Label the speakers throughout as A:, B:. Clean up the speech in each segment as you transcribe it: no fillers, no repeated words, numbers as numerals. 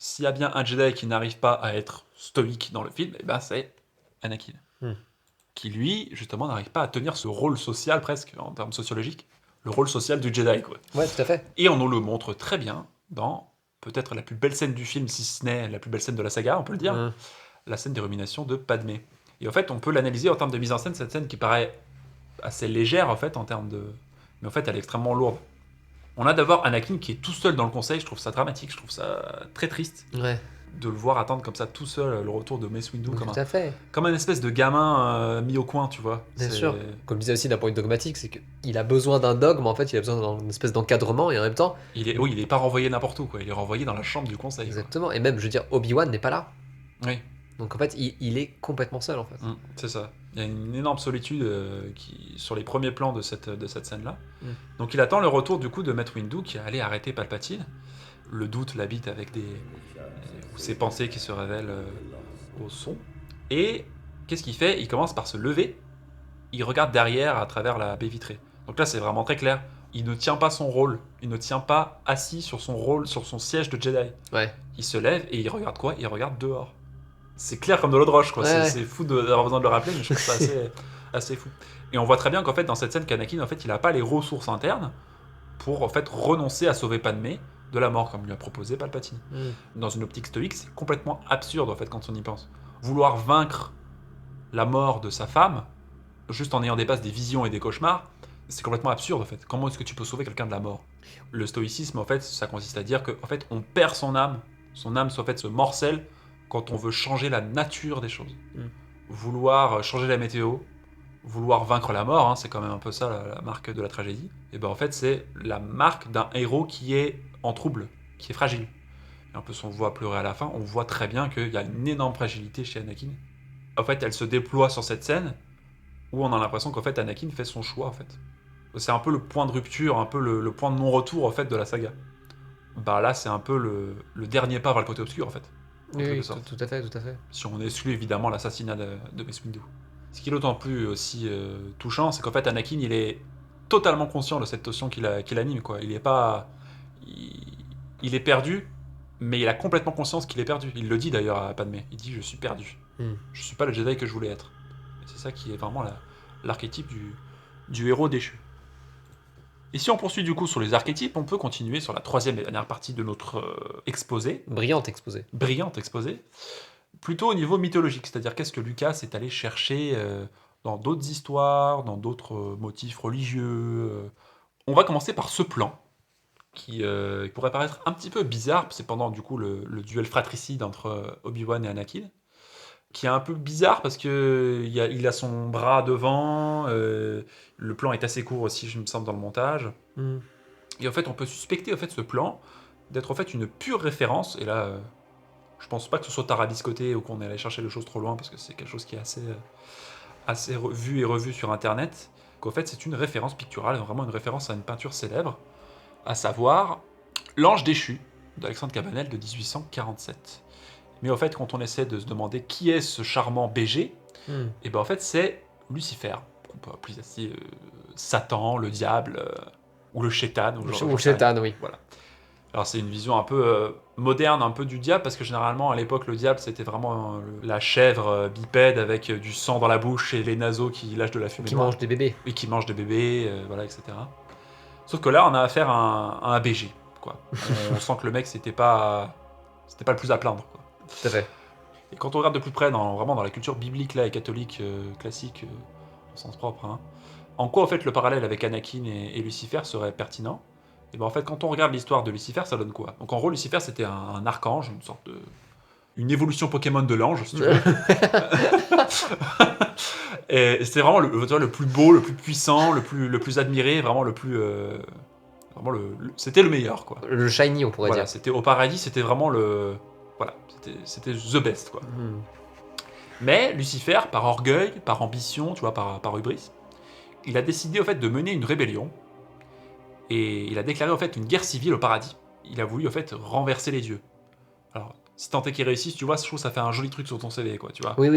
A: s'il y a bien un Jedi qui n'arrive pas à être stoïque dans le film, et ben c'est Anakin. Qui lui, justement, n'arrive pas à tenir ce rôle social presque, en termes sociologiques, le rôle social du Jedi, quoi.
B: Ouais, tout à fait.
A: Et on nous le montre très bien dans peut-être la plus belle scène du film, si ce n'est la plus belle scène de la saga, on peut le dire, la scène des ruminations de Padmé. Et en fait, on peut l'analyser en termes de mise en scène, cette scène qui paraît assez légère, en fait, en termes de... Mais en fait, elle est extrêmement lourde. On a d'abord Anakin qui est tout seul dans le conseil, je trouve ça dramatique, je trouve ça très triste.
B: Ouais.
A: De le voir attendre comme ça tout seul le retour de Mace Windu
B: Tout à fait.
A: comme un espèce de gamin mis au coin, tu vois.
B: Bien sûr. Comme je disais aussi d'un point de vue dogmatique, c'est qu'il a besoin d'un dogme, en fait, il a besoin d'une espèce d'encadrement, et en même temps...
A: Oui, il est pas renvoyé n'importe où, quoi. Il est renvoyé dans la chambre du conseil.
B: Exactement. Et même, je veux dire, Obi-Wan n'est pas là.
A: Oui.
B: Donc en fait, il est complètement seul, en fait.
A: C'est ça. Il y a une énorme solitude sur les premiers plans de cette scène-là. Donc il attend le retour du coup de Maître Windu qui est allé arrêter Palpatine. Le doute l'habite avec ses pensées qui se révèlent au son. Et qu'est-ce qu'il fait? Il commence par se lever. Il regarde derrière à travers la baie vitrée. Donc là, c'est vraiment très clair. Il ne tient pas son rôle. Il ne tient pas assis sur son rôle, sur son siège de Jedi.
B: Ouais.
A: Il se lève et il regarde quoi? Il regarde dehors. C'est clair comme de l'eau de roche, quoi.
B: Ouais.
A: C'est fou d'avoir besoin de le rappeler, mais je trouve ça assez fou. Et on voit très bien qu'en fait, dans cette scène, qu'Anakin, en fait, il n'a pas les ressources internes pour en fait renoncer à sauver Padmé de la mort, comme lui a proposé Palpatine. Dans une optique stoïque, c'est complètement absurde, en fait, quand on y pense. Vouloir vaincre la mort de sa femme, juste en ayant des visions et des cauchemars, c'est complètement absurde, en fait. Comment est-ce que tu peux sauver quelqu'un de la mort? Le stoïcisme, en fait, ça consiste à dire que, en fait, on perd son âme, en fait, se morcelle quand on veut changer la nature des choses. Vouloir changer la météo, vouloir vaincre la mort, hein, c'est quand même un peu ça la marque de la tragédie, et ben en fait c'est la marque d'un héros qui est en trouble, qui est fragile. Et en plus on le voit pleurer à la fin, on voit très bien qu'il y a une énorme fragilité chez Anakin. En fait elle se déploie sur cette scène où on a l'impression qu'en fait Anakin fait son choix en fait. C'est un peu le point de rupture, un peu le point de non-retour en fait de la saga. Bah là c'est un peu le dernier pas vers le côté obscur en fait.
B: Oui, tout à fait, tout à fait.
A: Si on exclut évidemment l'assassinat de Mace Windu. Ce qui est d'autant plus aussi touchant, c'est qu'en fait Anakin il est totalement conscient de cette notion qui l'anime, quoi. Il est pas, il est perdu, mais il a complètement conscience qu'il est perdu. Il le dit d'ailleurs à Padmé. Il dit je suis perdu. Je suis pas le Jedi que je voulais être. Et c'est ça qui est vraiment l'archétype du héros déchu. Et si on poursuit du coup sur les archétypes, on peut continuer sur la troisième et dernière partie de notre exposé.
B: Brillant exposé.
A: Brillant exposé. Plutôt au niveau mythologique, c'est-à-dire qu'est-ce que Lucas est allé chercher dans d'autres histoires, dans d'autres motifs religieux. On va commencer par ce plan, qui pourrait paraître un petit peu bizarre, c'est pendant du coup le duel fratricide entre Obi-Wan et Anakin, qui est un peu bizarre parce que il a son bras devant, le plan est assez court aussi, je me semble, dans le montage. Et en fait, on peut suspecter en fait, ce plan d'être en fait une pure référence, et là... je pense pas que ce soit tarabiscoté ou qu'on est allé chercher les choses trop loin parce que c'est quelque chose qui est assez vu et revu sur internet. Qu'en fait, c'est une référence picturale, vraiment une référence à une peinture célèbre, à savoir L'Ange déchu d'Alexandre Cabanel de 1847. Mais en fait, quand on essaie de se demander qui est ce charmant BG, et ben en fait, c'est Lucifer, qu'on peut appeler ainsi Satan, le diable, ou le chétan.
B: Ou le chétan, oui.
A: Voilà. Alors c'est une vision un peu moderne, un peu du diable, parce que généralement à l'époque le diable c'était vraiment la chèvre bipède avec du sang dans la bouche et les naseaux qui lâchent de la fumée.
B: Qui mange des bébés.
A: Et qui mange des bébés, voilà, etc. Sauf que là on a affaire à un BG, quoi. On sent que le mec c'était pas le plus à plaindre, quoi.
B: Tout à fait.
A: Et quand on regarde de plus près, vraiment dans la culture biblique là et catholique classique, au sens propre, hein, en quoi en fait le parallèle avec Anakin et Lucifer serait pertinent? Et ben en fait, quand on regarde l'histoire de Lucifer, ça donne quoi? Donc en gros, Lucifer c'était un archange, une sorte de. Une évolution Pokémon de l'ange, si tu veux. Et c'était vraiment le plus beau, le plus puissant, le plus admiré, vraiment le plus. Vraiment c'était le meilleur, quoi.
B: Le shiny, on pourrait
A: Voilà,
B: dire.
A: c'était au paradis, c'était vraiment le. Voilà, c'était the best, quoi. Mais Lucifer, par orgueil, par ambition, tu vois, par hubris, il a décidé au fait de mener une rébellion. Et il a déclaré en fait une guerre civile au paradis. Il a voulu en fait renverser les dieux. Alors, si tant est qu'il réussisse, tu vois, je trouve que ça fait un joli truc sur ton CV, quoi, tu vois.
B: Oui.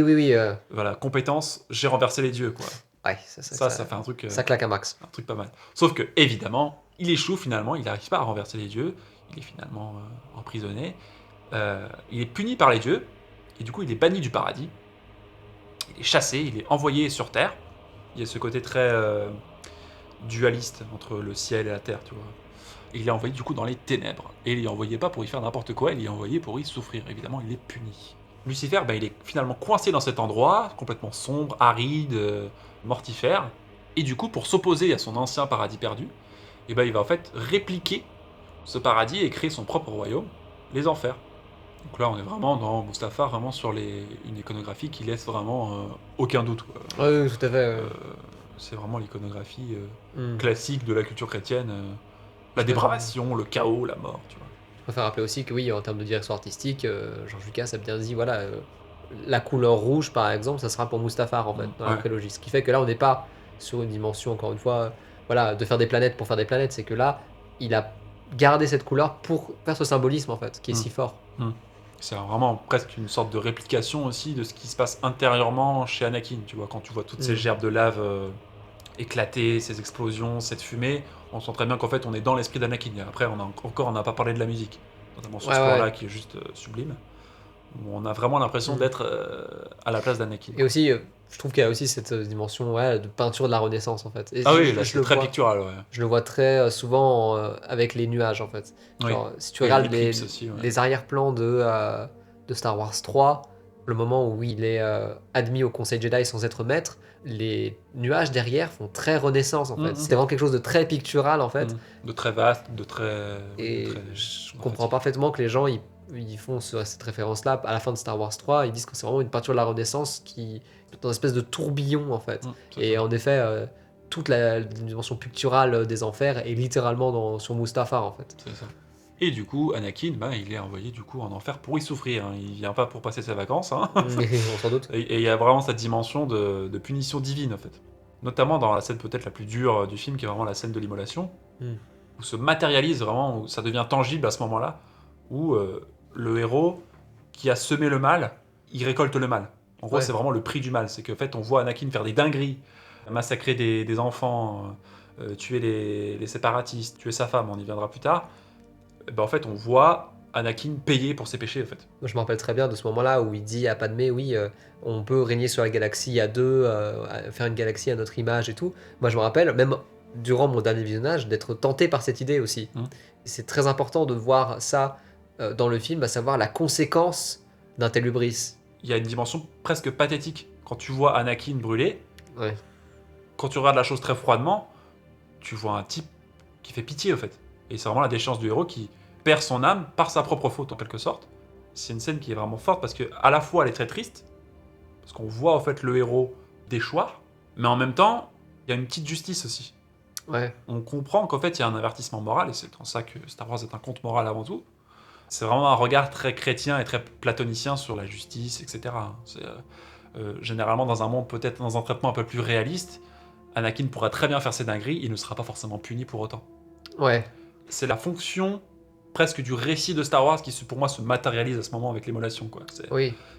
A: Voilà, compétence, j'ai renversé les dieux, quoi.
B: Ouais,
A: ça fait un truc...
B: ça claque un max.
A: Un truc pas mal. Sauf que, évidemment, il échoue finalement, il n'arrive pas à renverser les dieux, il est finalement emprisonné. Il est puni par les dieux, et du coup il est banni du paradis. Il est chassé, il est envoyé sur Terre. Il y a ce côté très dualiste entre le ciel et la terre, tu vois. Et il est envoyé du coup dans les ténèbres. Et il est envoyé pas pour y faire n'importe quoi, il est envoyé pour y souffrir. Évidemment, il est puni. Lucifer, il est finalement coincé dans cet endroit, complètement sombre, aride, mortifère. Et du coup, pour s'opposer à son ancien paradis perdu, il va en fait répliquer ce paradis et créer son propre royaume, les enfers. Donc là, on est vraiment dans Mustafar, vraiment sur une iconographie qui laisse vraiment aucun doute, quoi.
B: Oui, tout à fait.
A: C'est vraiment l'iconographie
B: Hmm.
A: classique de la culture chrétienne. La dépravation, le chaos, la mort, tu vois.
B: Je préfère rappeler aussi que oui, en termes de direction artistique, George Lucas a bien dit, voilà, la couleur rouge, par exemple, ça sera pour Mustafar, en fait, dans la
A: Ouais.
B: prélogie. Ce qui fait que là, on n'est pas sur une dimension, encore une fois, voilà, de faire des planètes pour faire des planètes. C'est que là, il a gardé cette couleur pour faire ce symbolisme, en fait, qui est si fort.
A: C'est vraiment presque une sorte de réplication aussi de ce qui se passe intérieurement chez Anakin, tu vois, quand tu vois toutes ces gerbes de lave éclater, ces explosions, cette fumée, on sent très bien qu'en fait on est dans l'esprit d'Anakin. Et après, on n'a pas parlé de la musique, notamment ce score-là qui est juste sublime. On a vraiment l'impression d'être à la place d'Anakin.
B: Et aussi, je trouve qu'il y a aussi cette dimension de peinture de la Renaissance, en fait. Et
A: oui, là c'est très pictural, ouais.
B: Je le vois très souvent avec les nuages, en fait. Genre, si tu regardes les arrière-plans de Star Wars 3, le moment où il est admis au Conseil Jedi sans être maître, les nuages derrière font très Renaissance, en fait. C'est vraiment quelque chose de très pictural, en fait.
A: De très vaste, de très...
B: Et je comprends parfaitement que les gens, ils font cette référence-là à la fin de Star Wars 3, ils disent que c'est vraiment une peinture de la Renaissance qui est dans une espèce de tourbillon, en fait. Et en effet, toute la dimension picturale des enfers est littéralement sur Mustafar, en fait.
A: C'est ça. Et du coup, Anakin, il est envoyé du coup en enfer pour y souffrir. Hein. Il vient pas pour passer ses vacances. Hein.
B: Sans doute.
A: Et il y a vraiment cette dimension de punition divine, en fait. Notamment dans la scène peut-être la plus dure du film, qui est vraiment la scène de l'immolation, où se matérialise vraiment, où ça devient tangible à ce moment-là, où le héros qui a semé le mal, il récolte le mal. En gros, c'est vraiment le prix du mal. C'est qu'en fait, on voit Anakin faire des dingueries, massacrer des enfants, tuer les séparatistes, tuer sa femme, on y viendra plus tard. En fait, on voit Anakin payer pour ses péchés, en fait.
B: Je me rappelle très bien de ce moment-là où il dit à Padmé, oui, on peut régner sur la galaxie à deux, faire une galaxie à notre image et tout. Moi, je me rappelle, même durant mon dernier visionnage, d'être tenté par cette idée aussi. C'est très important de voir ça dans le film, à savoir la conséquence d'un tel hubris.
A: Il y a une dimension presque pathétique. Quand tu vois Anakin brûler,
B: ouais.
A: Quand tu regardes la chose très froidement, tu vois un type qui fait pitié, en fait. Et c'est vraiment la déchéance du héros qui perd son âme par sa propre faute, en quelque sorte. C'est une scène qui est vraiment forte parce que à la fois elle est très triste, parce qu'on voit en fait le héros déchoir, mais en même temps, il y a une petite justice aussi.
B: Ouais.
A: On comprend qu'en fait il y a un avertissement moral, et c'est en ça que Star Wars est un conte moral avant tout. C'est vraiment un regard très chrétien et très platonicien sur la justice, etc. C'est, généralement dans un monde peut-être dans un traitement un peu plus réaliste, Anakin pourra très bien faire ses dingueries, il ne sera pas forcément puni pour autant.
B: Ouais.
A: C'est la fonction presque du récit de Star Wars qui pour moi se matérialise à ce moment avec l'émolation, quoi. C'est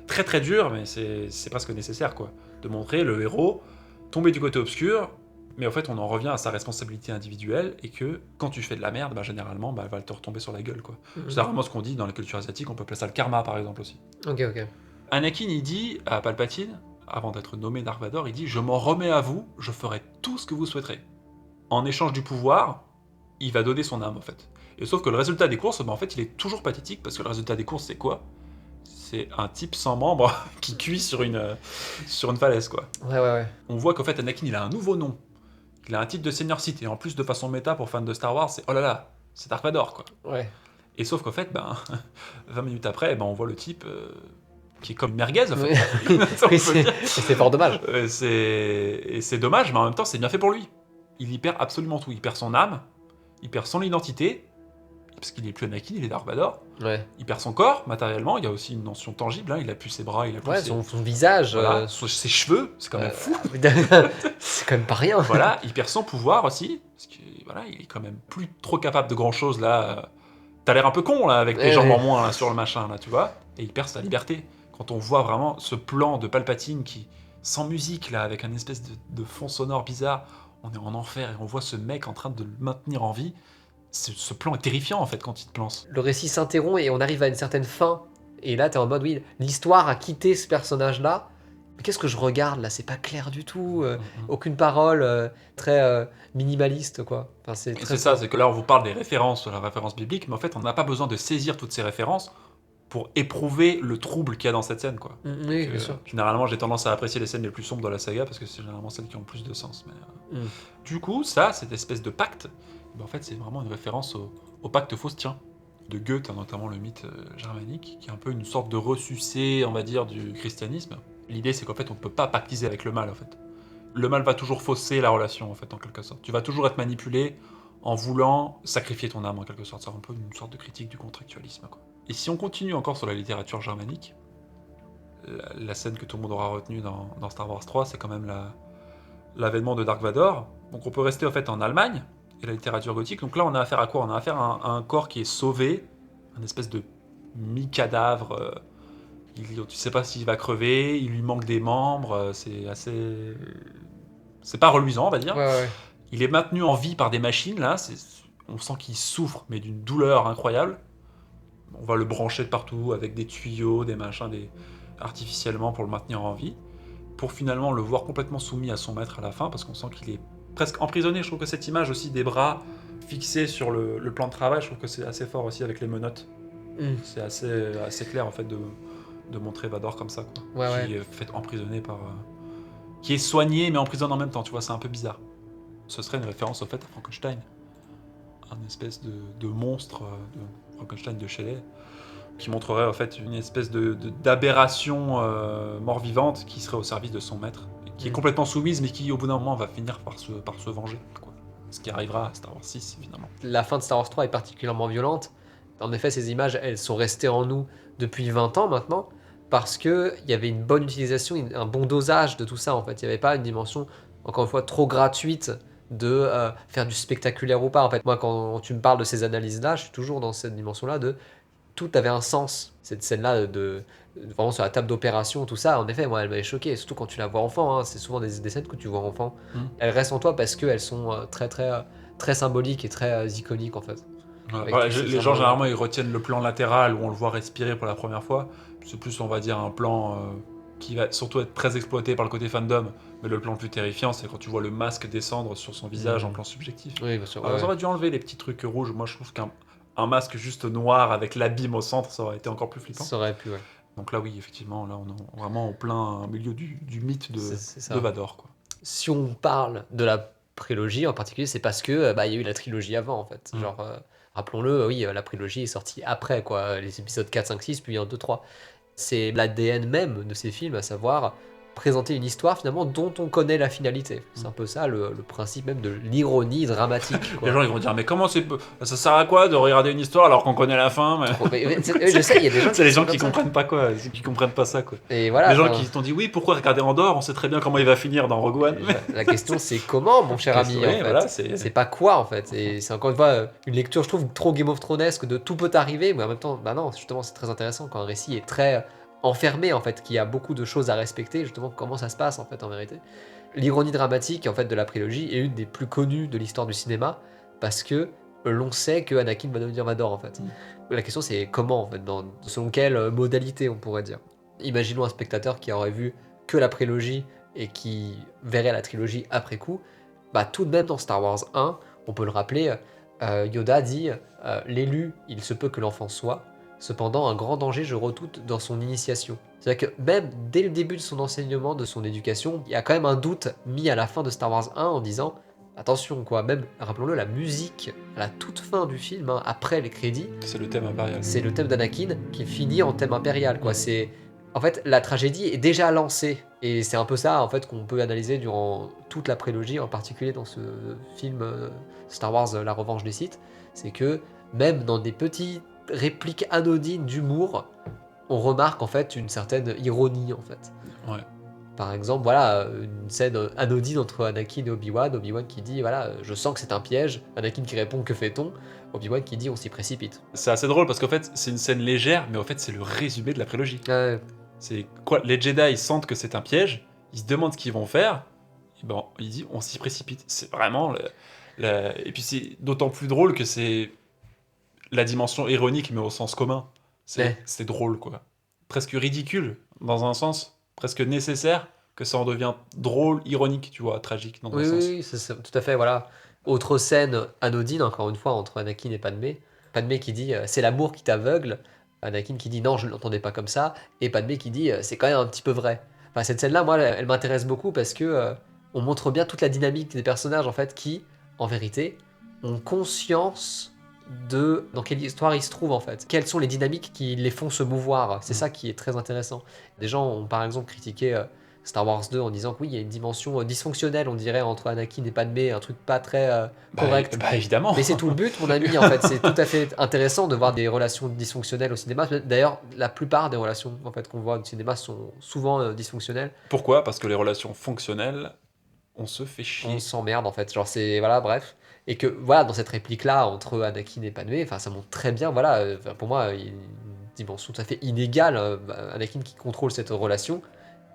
A: très très dur, mais c'est presque nécessaire, quoi, de montrer le héros tomber du côté obscur, mais en fait on en revient à sa responsabilité individuelle, et que quand tu fais de la merde, généralement elle va te retomber sur la gueule, quoi. C'est vraiment ce qu'on dit dans la culture asiatique, on peut placer ça le karma par exemple aussi.
B: Ok.
A: Anakin il dit à Palpatine, avant d'être nommé Dark Vador, il dit « Je m'en remets à vous, je ferai tout ce que vous souhaiterez. » En échange du pouvoir, il va donner son âme, en fait. Et sauf que le résultat des courses, en fait, il est toujours pathétique, parce que le résultat des courses, c'est quoi? C'est un type sans membre qui cuit sur une falaise, quoi.
B: Ouais.
A: On voit qu'en fait, Anakin, il a un nouveau nom. Il a un titre de Seigneur Sith, et en plus, de façon méta, pour fans de Star Wars, c'est « Oh là là, c'est Dark Vador, quoi. »
B: Ouais.
A: Et sauf qu'en fait, 20 minutes après, on voit le type... qui est comme merguez, en fait.
B: C'est fort dommage.
A: Et c'est dommage, mais en même temps, c'est bien fait pour lui. Il y perd absolument tout. Il perd son âme, il perd son identité, parce qu'il n'est plus Anakin, il est Dark Vador.
B: Ouais.
A: Il perd son corps, matériellement, il y a aussi une notion tangible, il a plus ses bras, il a plus
B: son visage.
A: Voilà, ses cheveux, c'est quand même fou.
B: C'est quand même pas rien.
A: Voilà, il perd son pouvoir aussi, parce que voilà, il est quand même plus trop capable de grand chose là. T'as l'air un peu con là, avec tes jambes en moins là, sur le machin, là, tu vois. Et il perd sa liberté. Quand on voit vraiment ce plan de Palpatine qui, sans musique, là, avec un espèce de fond sonore bizarre, on est en enfer et on voit ce mec en train de le maintenir en vie, ce plan est terrifiant en fait quand il te lance.
B: Le récit s'interrompt et on arrive à une certaine fin. Et là, t'es en mode, oui, l'histoire a quitté ce personnage-là. Mais qu'est-ce que je regarde là? C'est pas clair du tout. Aucune parole, très minimaliste, quoi. Enfin, c'est
A: Et
B: très...
A: c'est ça, c'est que là on vous parle des références, de la référence biblique, mais en fait on n'a pas besoin de saisir toutes ces références pour éprouver le trouble qu'il y a dans cette scène, quoi.
B: Oui, bien sûr.
A: Généralement j'ai tendance à apprécier les scènes les plus sombres de la saga parce que c'est généralement celles qui ont le plus de sens. Mais, Du coup, ça, cette espèce de pacte, en fait c'est vraiment une référence au pacte faustien de Goethe, notamment le mythe germanique, qui est un peu une sorte de ressucé, on va dire, du christianisme. L'idée c'est qu'en fait on ne peut pas pactiser avec le mal en fait. Le mal va toujours fausser la relation en fait en quelque sorte. Tu vas toujours être manipulé en voulant sacrifier ton âme en quelque sorte. C'est un peu une sorte de critique du contractualisme, quoi. Et si on continue encore sur la littérature germanique, la scène que tout le monde aura retenue dans Star Wars 3, c'est quand même l'avènement de Dark Vador. Donc on peut rester en fait en Allemagne et la littérature gothique. Donc là on a affaire à quoi? On a affaire à un corps qui est sauvé, un espèce de mi-cadavre. Tu sais pas s'il va crever, il lui manque des membres, c'est assez... C'est pas reluisant, on va dire.
B: Ouais.
A: Il est maintenu en vie par des machines, là. On sent qu'il souffre, mais d'une douleur incroyable. On va le brancher de partout avec des tuyaux, des machins, artificiellement pour le maintenir en vie. Pour finalement le voir complètement soumis à son maître à la fin, parce qu'on sent qu'il est presque emprisonné. Je trouve que cette image aussi des bras fixés sur le plan de travail, je trouve que c'est assez fort aussi avec les menottes. C'est assez clair en fait de montrer Vador comme ça, quoi. Qui est fait emprisonner par... qui est soigné mais emprisonné en même temps, tu vois, c'est un peu bizarre. Ce serait une référence au fait à Frankenstein. Un espèce de monstre de Frankenstein de Shelley, qui montrerait en fait une espèce d'aberration mort-vivante qui serait au service de son maître, et qui est complètement soumise mais qui au bout d'un moment va finir par se venger, quoi. Ce qui arrivera à Star Wars 6 finalement.
B: La fin de Star Wars 3 est particulièrement violente. En effet, ces images, elles sont restées en nous depuis 20 ans maintenant, parce qu'il y avait une bonne utilisation, un bon dosage de tout ça en fait. Il n'y avait pas une dimension, encore une fois, trop gratuite de faire du spectaculaire ou pas. En fait, moi, quand tu me parles de ces analyses-là, je suis toujours dans cette dimension-là de tout avait un sens. Cette scène-là, vraiment sur la table d'opération, tout ça, en effet, moi, elle m'avait choqué. Surtout quand tu la vois enfant, hein, c'est souvent des scènes que tu vois enfant. Elles restent en toi parce qu'elles sont très symboliques et très iconiques en fait.
A: Les gens généralement ils retiennent le plan latéral où on le voit respirer pour la première fois. C'est plus, on va dire, un plan qui va surtout être très exploité par le côté fandom. Mais le plan le plus terrifiant, c'est quand tu vois le masque descendre sur son visage en plan subjectif.
B: Oui, bien sûr.
A: Ils auraient dû enlever les petits trucs rouges. Moi, je trouve qu'un masque juste noir avec l'abîme au centre, ça aurait été encore plus flippant.
B: Ça aurait pu, ouais.
A: Donc là, oui, effectivement, là, on est vraiment au plein milieu du mythe de Vador, quoi.
B: Si on parle de la prélogie en particulier, c'est parce que il y a eu la trilogie avant, en fait. Genre, rappelons-le, oui, la prélogie est sortie après, quoi. Les épisodes 4, 5, 6, puis 1, 2, 3. C'est l'ADN même de ces films, à savoir présenter une histoire finalement dont on connaît la finalité. C'est un peu ça le principe même de l'ironie dramatique, quoi.
A: Les gens ils vont dire mais comment ça sert à quoi de regarder une histoire alors qu'on connaît la fin
B: Je sais, il y a des gens
A: c'est les gens qui comprennent pas quoi, qui comprennent pas ça, quoi.
B: Et voilà,
A: les gens qui t'ont dit oui pourquoi regarder Andorre, on sait très bien comment il va finir dans Rogue One.
B: La question c'est comment, mon cher ami, en fait.
A: Voilà,
B: c'est pas quoi en fait, et c'est encore une fois une lecture je trouve trop Game of Thronesque de tout peut arriver, mais en même temps non, justement c'est très intéressant quand un récit est très enfermé en fait, qu'il y a beaucoup de choses à respecter, justement comment ça se passe en fait en vérité. L'ironie dramatique en fait de la prélogie est une des plus connues de l'histoire du cinéma parce que l'on sait que Anakin va devenir Vador en fait. La question c'est comment en fait, selon quelle modalité on pourrait dire. Imaginons un spectateur qui aurait vu que la prélogie et qui verrait la trilogie après coup, tout de même dans Star Wars 1, on peut le rappeler, Yoda dit l'élu, il se peut que l'enfant soit. Cependant, un grand danger je redoute dans son initiation. C'est-à-dire que même dès le début de son enseignement, de son éducation, il y a quand même un doute mis à la fin de Star Wars 1 en disant attention quoi, même rappelons-le, la musique à la toute fin du film, après les crédits,
A: c'est le thème impérial.
B: C'est le thème d'Anakin qui finit en thème impérial, quoi. C'est en fait la tragédie est déjà lancée et c'est un peu ça en fait qu'on peut analyser durant toute la prélogie, en particulier dans ce film Star Wars La Revanche des Sith, c'est que même dans des petites répliques anodines d'humour, on remarque en fait une certaine ironie en fait.
A: Ouais.
B: Par exemple, voilà, une scène anodine entre Anakin et Obi-Wan qui dit voilà, je sens que c'est un piège, Anakin qui répond que fait-on, Obi-Wan qui dit on s'y précipite.
A: C'est assez drôle parce qu'en fait, c'est une scène légère, mais en fait, c'est le résumé de la prélogie. C'est quoi, les Jedi sentent que c'est un piège, ils se demandent ce qu'ils vont faire, et ils disent on s'y précipite. C'est vraiment Et puis c'est d'autant plus drôle que c'est la dimension ironique, mais au sens commun. C'est drôle, quoi. Presque ridicule, dans un sens, presque nécessaire, que ça en devient drôle, ironique, tu vois, tragique, dans un sens.
B: Oui, c'est tout à fait, voilà. Autre scène anodine, encore une fois, entre Anakin et Padmé. Padmé qui dit c'est l'amour qui t'aveugle. Anakin qui dit non, je ne l'entendais pas comme ça. Et Padmé qui dit c'est quand même un petit peu vrai. Enfin, cette scène-là, moi, elle m'intéresse beaucoup parce que on montre bien toute la dynamique des personnages, en fait, qui, en vérité, ont conscience de dans quelle histoire ils se trouvent, en fait. Quelles sont les dynamiques qui les font se mouvoir. C'est ça qui est très intéressant. Des gens ont, par exemple, critiqué Star Wars 2 en disant que oui, il y a une dimension dysfonctionnelle, on dirait, entre Anakin et Padmé, un truc pas très correct.
A: Bah évidemment.
B: Mais c'est tout le but, mon ami, en fait. C'est tout à fait intéressant de voir des relations dysfonctionnelles au cinéma. D'ailleurs, la plupart des relations en fait, qu'on voit au cinéma sont souvent dysfonctionnelles.
A: Pourquoi ? Parce que les relations fonctionnelles, on se fait chier.
B: On s'emmerde, en fait. Genre, c'est... Voilà, bref. Et que, voilà, dans cette réplique-là, entre Anakin et Padmé, enfin, ça montre très bien, voilà, pour moi, il y a une dimension tout à fait inégale. Anakin qui contrôle cette relation.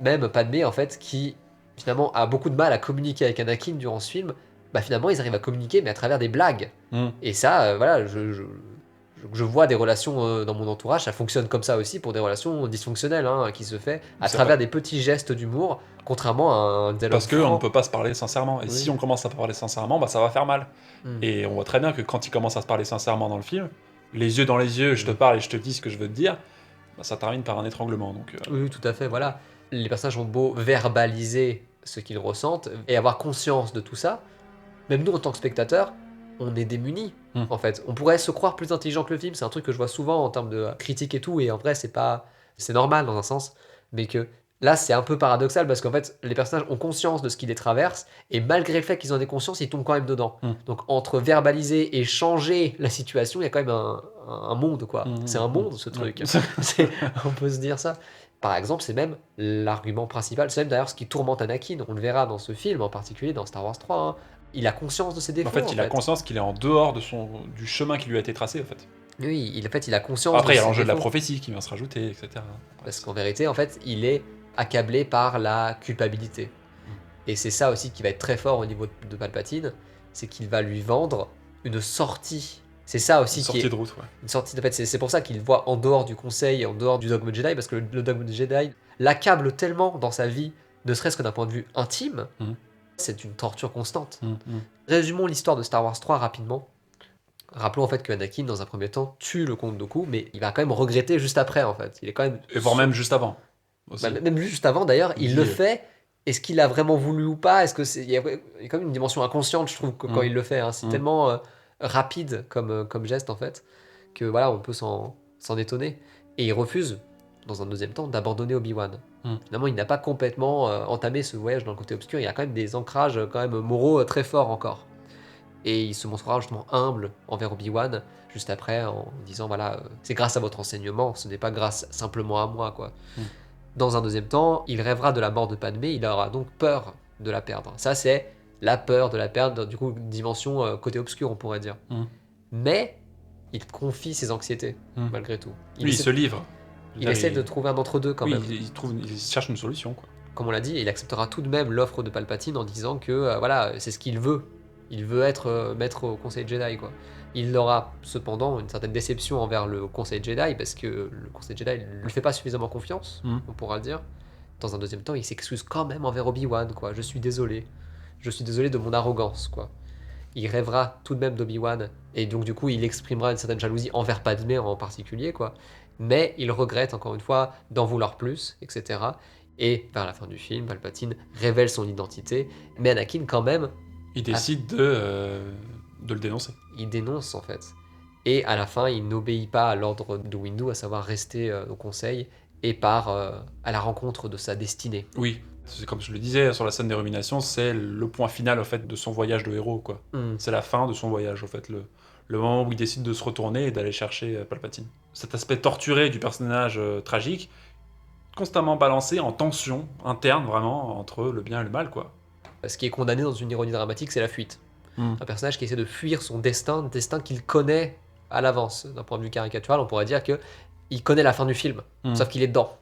B: Même Padmé, en fait, qui finalement a beaucoup de mal à communiquer avec Anakin durant ce film, bah finalement ils arrivent à communiquer mais à travers des blagues. Et ça, voilà, je vois des relations dans mon entourage, ça fonctionne comme ça aussi pour des relations dysfonctionnelles, hein, qui se fait à travers des petits gestes d'humour, contrairement à un dialogue
A: Parce qu'on ne peut pas se parler sincèrement. Et si on commence à parler sincèrement, bah ça va faire mal. Et on voit très bien que quand ils commencent à se parler sincèrement dans le film, les yeux dans les yeux, je te parle et je te dis ce que je veux te dire, bah ça termine par un étranglement. Donc,
B: Oui, tout à fait, voilà. Les personnages ont beau verbaliser ce qu'ils ressentent et avoir conscience de tout ça, même nous en tant que spectateurs, on est démunis. En fait, on pourrait se croire plus intelligent que le film. C'est un truc que je vois souvent en termes de critique et tout, et en vrai, c'est normal dans un sens, mais que là, c'est un peu paradoxal parce qu'en fait, les personnages ont conscience de ce qui les traverse, et malgré le fait qu'ils en aient conscience, ils tombent quand même dedans. Donc, entre verbaliser et changer la situation, il y a quand même un monde, quoi. C'est un monde, ce truc. On peut se dire ça. Par exemple, c'est même l'argument principal, c'est même d'ailleurs ce qui tourmente Anakin, on le verra dans ce film, en particulier dans Star Wars 3, hein. Il a conscience de ses défauts.
A: En fait, il a conscience qu'il est en dehors du chemin qui lui a été tracé, en fait.
B: Oui, il a conscience.
A: Après, il y a l'enjeu de la prophétie qui vient se rajouter, etc.
B: Parce qu'en vérité, en fait, il est accablé par la culpabilité. Et c'est ça aussi qui va être très fort au niveau de Palpatine, c'est qu'il va lui vendre une sortie. C'est ça aussi
A: qui est... Une sortie de route, ouais.
B: Une sortie, en fait, c'est pour ça qu'il voit en dehors du conseil, en dehors du dogme Jedi, parce que le dogme Jedi l'accable tellement dans sa vie, ne serait-ce que d'un point de vue intime, c'est une torture constante. Résumons l'histoire de Star Wars 3 rapidement. Rappelons en fait que Anakin, dans un premier temps, tue le comte Dooku, mais il va quand même regretter juste après, en fait. Il est quand même...
A: Et voire même juste avant.
B: Bah, même juste avant, d'ailleurs, il le fait. Est-ce qu'il a vraiment voulu ou pas ? Est-ce que il y a quand même une dimension inconsciente, je trouve, quand il le fait. Hein. C'est tellement rapide comme geste, en fait, que voilà, on peut s'en étonner. Et il refuse, dans un deuxième temps, d'abandonner Obi-Wan. Finalement, il n'a pas complètement entamé ce voyage dans le côté obscur. Il y a quand même des ancrages quand même moraux très forts encore. Et il se montrera justement humble envers Obi-Wan juste après en disant voilà, c'est grâce à votre enseignement, ce n'est pas grâce simplement à moi, quoi. Dans un deuxième temps, il rêvera de la mort de Padmé, il aura donc peur de la perdre. Ça, c'est la peur de la perdre, du coup, dimension côté obscur, on pourrait dire. Mais il confie ses anxiétés, malgré tout.
A: Il se livre.
B: Il essaie de trouver un entre-deux quand même.
A: Il cherche une solution, quoi.
B: Comme on l'a dit, il acceptera tout de même l'offre de Palpatine en disant que voilà, c'est ce qu'il veut. Il veut être maître au Conseil Jedi, quoi. Il aura cependant une certaine déception envers le Conseil Jedi parce que le Conseil Jedi ne lui fait pas suffisamment confiance, on pourra le dire. Dans un deuxième temps, il s'excuse quand même envers Obi-Wan, quoi. Je suis désolé de mon arrogance, quoi. Il rêvera tout de même d'Obi-Wan et donc du coup, il exprimera une certaine jalousie envers Padmé en particulier, quoi. Mais il regrette encore une fois d'en vouloir plus, etc. Et vers la fin du film, Palpatine révèle son identité, mais Anakin quand même...
A: Il décide de le dénoncer.
B: Il dénonce en fait. Et à la fin, il n'obéit pas à l'ordre de Windu, à savoir rester au conseil et part à la rencontre de sa destinée.
A: Oui, c'est comme je le disais sur la scène des ruminations, c'est le point final en fait de son voyage de héros, quoi. C'est la fin de son voyage, en fait, le moment où il décide de se retourner et d'aller chercher Palpatine. Cet aspect torturé du personnage tragique, constamment balancé en tension interne vraiment entre le bien et le mal, quoi.
B: Ce qui est condamné dans une ironie dramatique, c'est la fuite. Un personnage qui essaie de fuir son destin qu'il connaît à l'avance. D'un point de vue caricatural, on pourrait dire que il connaît la fin du film, sauf qu'il est dedans.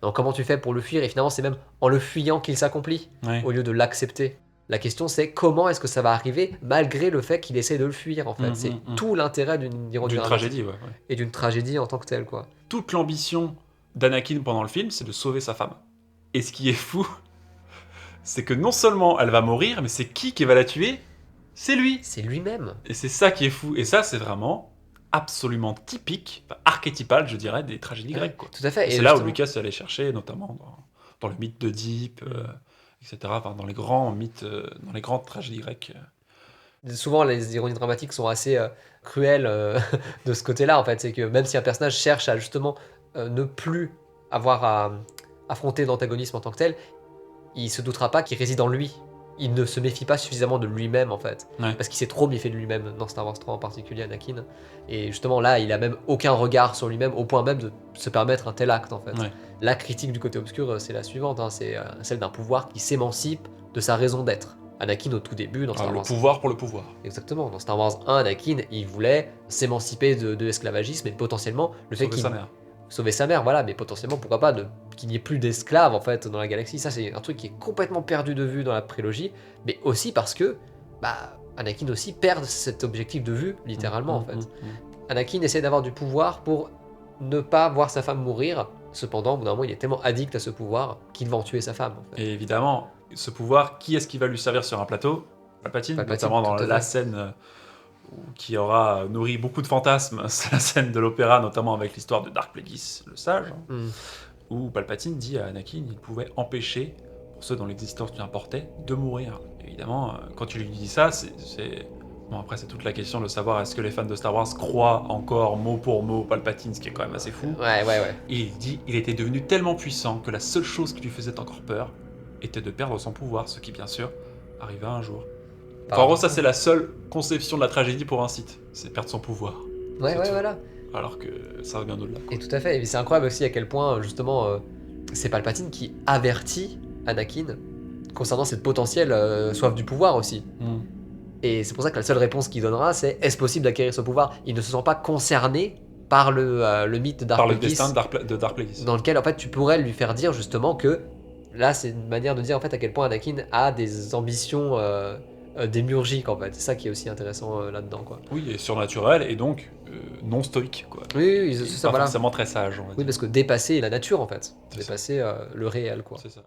B: Donc comment tu fais pour le fuir ? Et finalement, c'est même en le fuyant qu'il s'accomplit, au lieu de l'accepter. La question c'est comment est-ce que ça va arriver malgré le fait qu'il essaie de le fuir en fait.
A: Mhm,
B: C'est
A: mhm.
B: tout l'intérêt d'une ironie
A: D'une
B: dramatique
A: tragédie, ouais.
B: et d'une tragédie en tant que telle quoi.
A: Toute l'ambition d'Anakin pendant le film, c'est de sauver sa femme. Et ce qui est fou, c'est que non seulement elle va mourir, mais c'est qui va la tuer? C'est lui.
B: C'est lui-même.
A: Et c'est ça qui est fou. Et ça, c'est vraiment absolument typique, enfin, archétypal, je dirais, des tragédies grecques. Quoi.
B: Tout à fait.
A: Et c'est là où Lucas est allé chercher, notamment dans le mythe d'Oedipe, etc. Enfin, dans les grands mythes, dans les grandes tragédies grecques.
B: Souvent, les ironies dramatiques sont assez cruelles de ce côté-là, en fait. C'est que même si un personnage cherche à justement ne plus avoir à affronter l'antagonisme en tant que tel, il se doutera pas qu'il réside en lui. Il ne se méfie pas suffisamment de lui-même, en fait.
A: Ouais.
B: Parce qu'il s'est trop méfié de lui-même dans Star Wars 3 en particulier, Anakin. Et justement, là, il a même aucun regard sur lui-même, au point même de se permettre un tel acte, en fait.
A: Ouais.
B: La critique du côté obscur, c'est la suivante. Hein, c'est celle d'un pouvoir qui s'émancipe de sa raison d'être. Anakin, au tout début, dans Star
A: Le
B: Wars.
A: pouvoir pour le pouvoir.
B: Exactement. Dans Star Wars 1, Anakin, il voulait s'émanciper de l'esclavagisme et potentiellement le fait
A: Sauver
B: qu'il
A: sa mère.
B: sauver sa mère, voilà, mais potentiellement pourquoi pas qu'il n'y ait plus d'esclaves en fait dans la galaxie. Ça c'est un truc qui est complètement perdu de vue dans la prélogie, mais aussi parce que Anakin aussi perd cet objectif de vue littéralement en fait. Anakin essaie d'avoir du pouvoir pour ne pas voir sa femme mourir. Cependant, au bout d'un moment, il est tellement addict à ce pouvoir qu'il va en tuer sa femme. En fait.
A: Et évidemment, ce pouvoir, qui est-ce qui va lui servir sur un plateau? Palpatine, notamment dans la scène qui aura nourri beaucoup de fantasmes. C'est la scène de l'opéra, notamment avec l'histoire de Dark Plagueis, le sage, où Palpatine dit à Anakin qu'il pouvait empêcher, pour ceux dont l'existence lui importait, de mourir. Évidemment, quand tu lui dis ça, c'est... Bon, après, c'est toute la question de savoir est-ce que les fans de Star Wars croient encore mot pour mot Palpatine, ce qui est quand même assez fou.
B: Ouais.
A: Et il dit il était devenu tellement puissant que la seule chose qui lui faisait encore peur était de perdre son pouvoir, ce qui, bien sûr, arriva un jour. En gros, ça, c'est la seule conception de la tragédie pour un Sith, c'est perdre son pouvoir.
B: Ouais, voilà.
A: Alors que ça revient au-delà.
B: Et tout à fait. Et c'est incroyable aussi à quel point, justement, c'est Palpatine qui avertit Anakin concernant cette potentielle soif du pouvoir aussi. Et c'est pour ça que la seule réponse qu'il donnera, c'est est-ce possible d'acquérir ce pouvoir? Il ne se sent pas concerné par le mythe de Dark Plagueis.
A: Par le destin de Dark Plagueis.
B: Dans lequel, en fait, tu pourrais lui faire dire justement que là, c'est une manière de dire en fait à quel point Anakin a des ambitions démiurgiques en fait. C'est ça qui est aussi intéressant là-dedans, quoi.
A: Oui, et surnaturel, et donc non stoïque, quoi.
B: Oui, c'est ça,
A: pas
B: voilà.
A: forcément très sage, on va dire.
B: Oui, parce que dépasser la nature en fait. Dépasser le réel, quoi.
A: C'est ça.